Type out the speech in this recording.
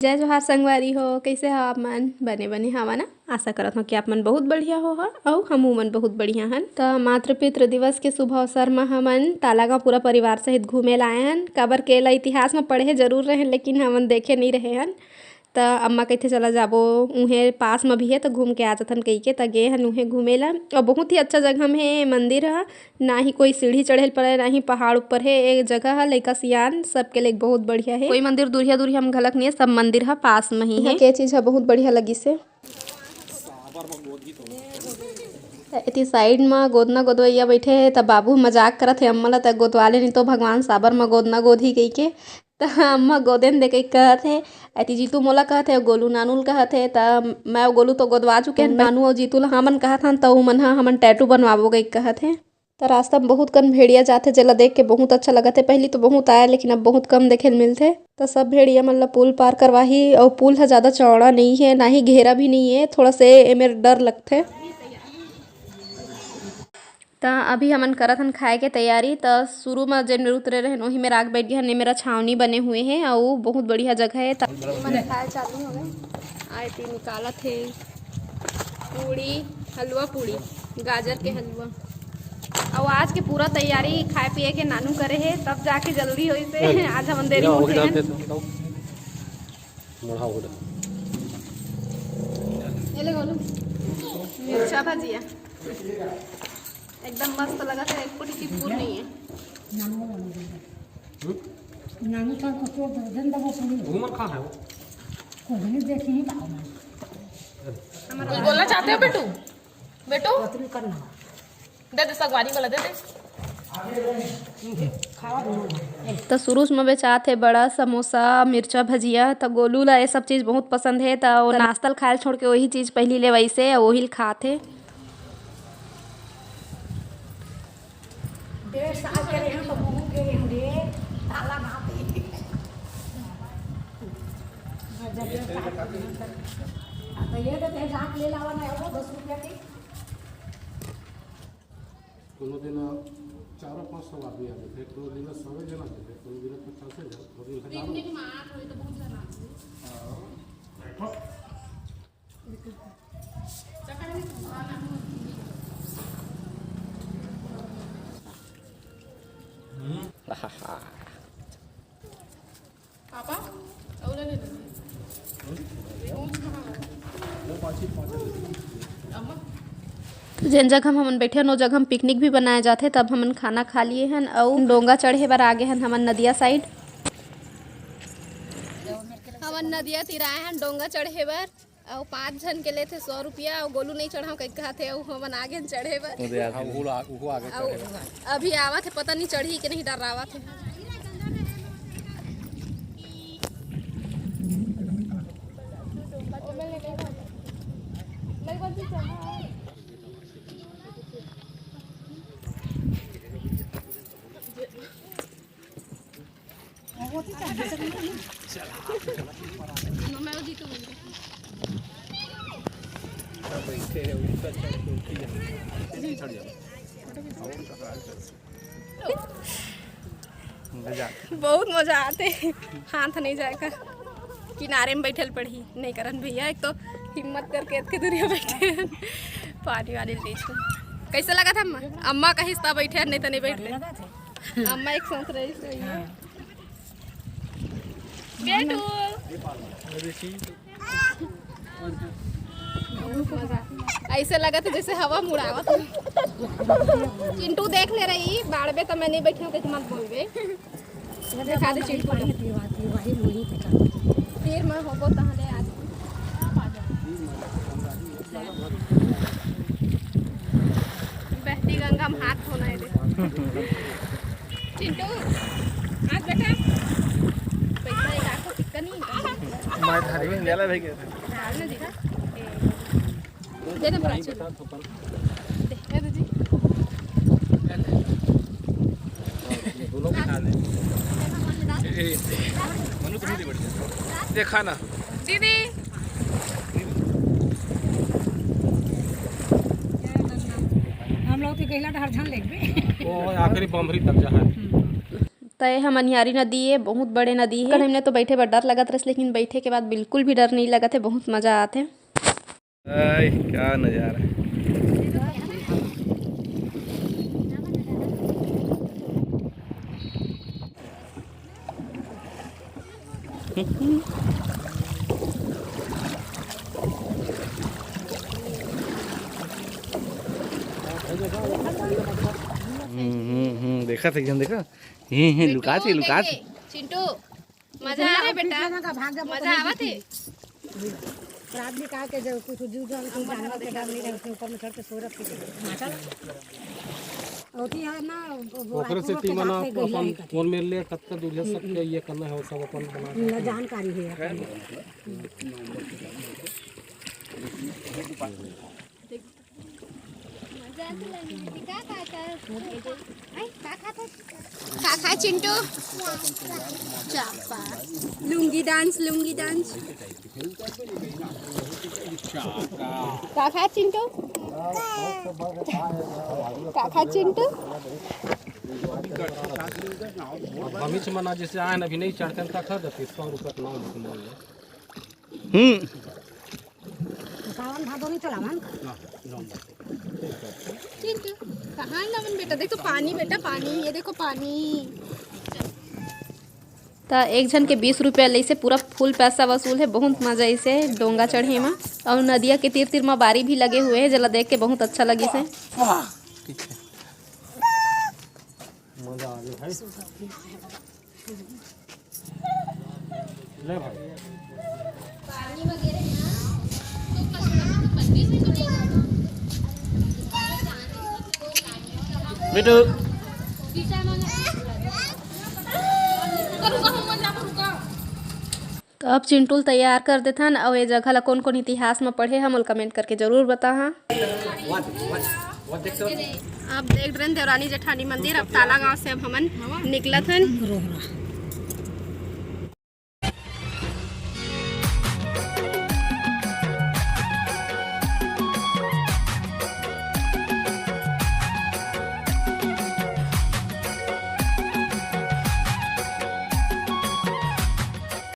जय जोहार संगवारी हो, कैसे हो आप मन? बने बने हवा ना। आशा करत हो कि आप मन बहुत बढ़िया हो और हमू मन बहुत बढ़िया हन। तो मातृपितृ दिवस के शुभ अवसर में हमन तालागांव पूरा परिवार सहित घूमे लाए हन। काबर के ला इतिहास में पढ़े जरूर रहे लेकिन हमन देखे नहीं रहे हन। तो अम्मा कहते चला जाबो उहे पास में भी है तो घूम के आ जाथन कही के तो गे हन उहे घूमे ला। और बहुत ही अच्छा जगह में है मंदिर है, ना ही कोई सीढ़ी चढ़े पड़े ना ही पहाड़ ऊपर है। एक जगह है लइका सियान सबके लिए बहुत बढ़िया है। कोई मंदिर दूरिया दूरिया हम घलक नहीं है, सब मंदिर है पास में ही है। के चीज है बहुत बढ़िया लगी से इति साइड में गोदना गोदवैया बैठे है तब बाबू मजाक करत है अम्मा ला तक गोदवाले नहीं तो भगवान साबर में गोदना गोदी कही के त अम्मा गोदेन दे के कहत है। अति जीतू मोला कहत है गोलू नानू कहत है त मैं गोलू तो गोदवा चुके नानू और जीतू ला हमन कहत हन तो मन हमन टैटू बनवाबो गई कहत है। तो रास्ता में बहुत कन भेड़िया जाते जेला देख के बहुत अच्छा लगत है। पहले तो बहुत आया लेकिन अब बहुत कम देखे मिलते। तो सब भेड़िया मतलब पुल पार करवाही और पुल है ज्यादा चौड़ा नहीं है ना ही घेरा भी नहीं है, थोड़ा से मेरे डर लगते। तो अभी हमन करत हन खाए के तैयारी। तो शुरू में जन मेरे उतरे रहे वही मेरा आग बैठ गया हन। मेरा छावनी बने हुए हैं और बहुत बढ़िया जगह है। मैंने खाए चालू हो गए आए थी निकालत है पूड़ी हलवा पूड़ी गाजर के हलवा और आज के पूरा तैयारी खाए पिए के नानू करे है तब जाके जल्दी हो से आज हम देरी उठे हैं। ये ले बोलो मिर्चा भजिया एकदम मस्त लगा था, एक फुटी की पूर नहीं है। नानी का तो दर्जन दबो पूरी घूमर खा है वो को नहीं देखी ही बाओ मैं कुछ बोलना चाहते हो बेटू? बेटू पत्नी करना दे दे सगवारी वाला दे दे। तो शुरू में बेचात है बड़ा समोसा मिर्चा भजिया। तो गोलू ला ये सब चीज़ बहुत पसंद है तो नाश्ता खाए छोड़ के वही चीज़ पहली ले वैसे वही खाते। डेढ़ साल के रहे तो मुंह के रे ताला भाते जब तो ये तो जाक ले लावा ना वो 10 रुपया के कोनो दिन 400-500 आदमी आ जाते, कोनो दिन 100 जना जाते, कोनो दिन 50 जना, कोनो दिन 1000। पिकनिक में आ कोई तो बहुत जना पापा और ले ले अम्मा जिन जगह हमन बैठे हन वो जगह हम पिकनिक भी बनाए जाते। तब हमन खाना खा लिए हन और डोंगा चढ़े बर आगे हन हमन नदिया साइड। हमन नदिया तिराए हन डोंगा चढ़े बर और 5 जन के लेते 100 रुपया और गोलू नहीं चढ़ाओ कहीं कहते और हमन आगे चढ़े बर अभी आवत है पता नहीं चढ़ी कि नहीं डरावत है। बहुत मजा आते हाथ नहीं जाएगा किनारे में बैठल पड़ी नहीं करन भैया एक तो हिम्मत करके इतने दूरिया बैठे पानी वाले लीचू। कैसे लगा था अम्मा? अम्मा का हिस्सा बैठे नहीं तो नहीं बैठे अम्मा एक सोच रही सही है। बेटू ऐसे लगा था जैसे हवा मुड़ावत। चिंटू देख ले रही बाड़बे तो मैं नहीं बैठी हूँ मत बोलबे दिखा दे चिंटू फिर मैं होबो तहले आज बहती गंगा में हाथ धोना है चिंटू आज बेटा पैसा एक आंखों टिक्का नहीं मैं थाली में नेला भाई गया डाल ना दिखा दे दे प्राची दे दे जी दोनों खा ले मनु तुम भी बैठ देखा ना दीदी हम लोग तो कहला हर झन लेबे ओ आखिरी बमरी तक जा है। तो ये मनिहारी नदी है, बहुत बड़े नदी है। हमने तो बैठे बड़ा डर लगत रहा, लेकिन बैठे के बाद बिल्कुल भी डर नहीं लगत है, बहुत मजा आते है। क्या नजारा है। देखा था एकदम, देखा लुका थे चिंटू मजा आ रहा है बेटा, मजा आवा थे। रात भी कहा के जब कुछ जीव जानवर के डर नहीं रहे, उसके ऊपर में चढ़ के सो रहे होती है ना। ओकरे से टीम ना अपन फोन में ले कत्ता दूल्हे सब के ये करना है, सब अपन बना जानकारी है। काका चिंटू चापा लुंगी डांस काका चिंटू हमीच मना जैसे आए अभी नहीं चढ़ते का खा देते 100 रुपये नाम लिख सावन भादो नहीं चला मन। चिंटू कहाँ लवन बेटा, देखो पानी बेटा, पानी ये देखो पानी। तो एक जन के 20 रुपया ले से पूरा फुल पैसा वसूल है। बहुत मजा इसे डोंगा चढ़े में, और नदिया के तीर तीर में बारी भी लगे हुए हैं, जला देख के बहुत अच्छा लगी से। मजा आ गया भाई, ले भाई बेटू। तो अब चिंटू तैयार कर देता न, और ये जगह ला कौन कौन इतिहास में पढ़े हम कमेंट करके जरूर बता। आप देख रहे हैं देवरानी जेठानी मंदिर। अब ताला गांव से अब हमन निकलत हन।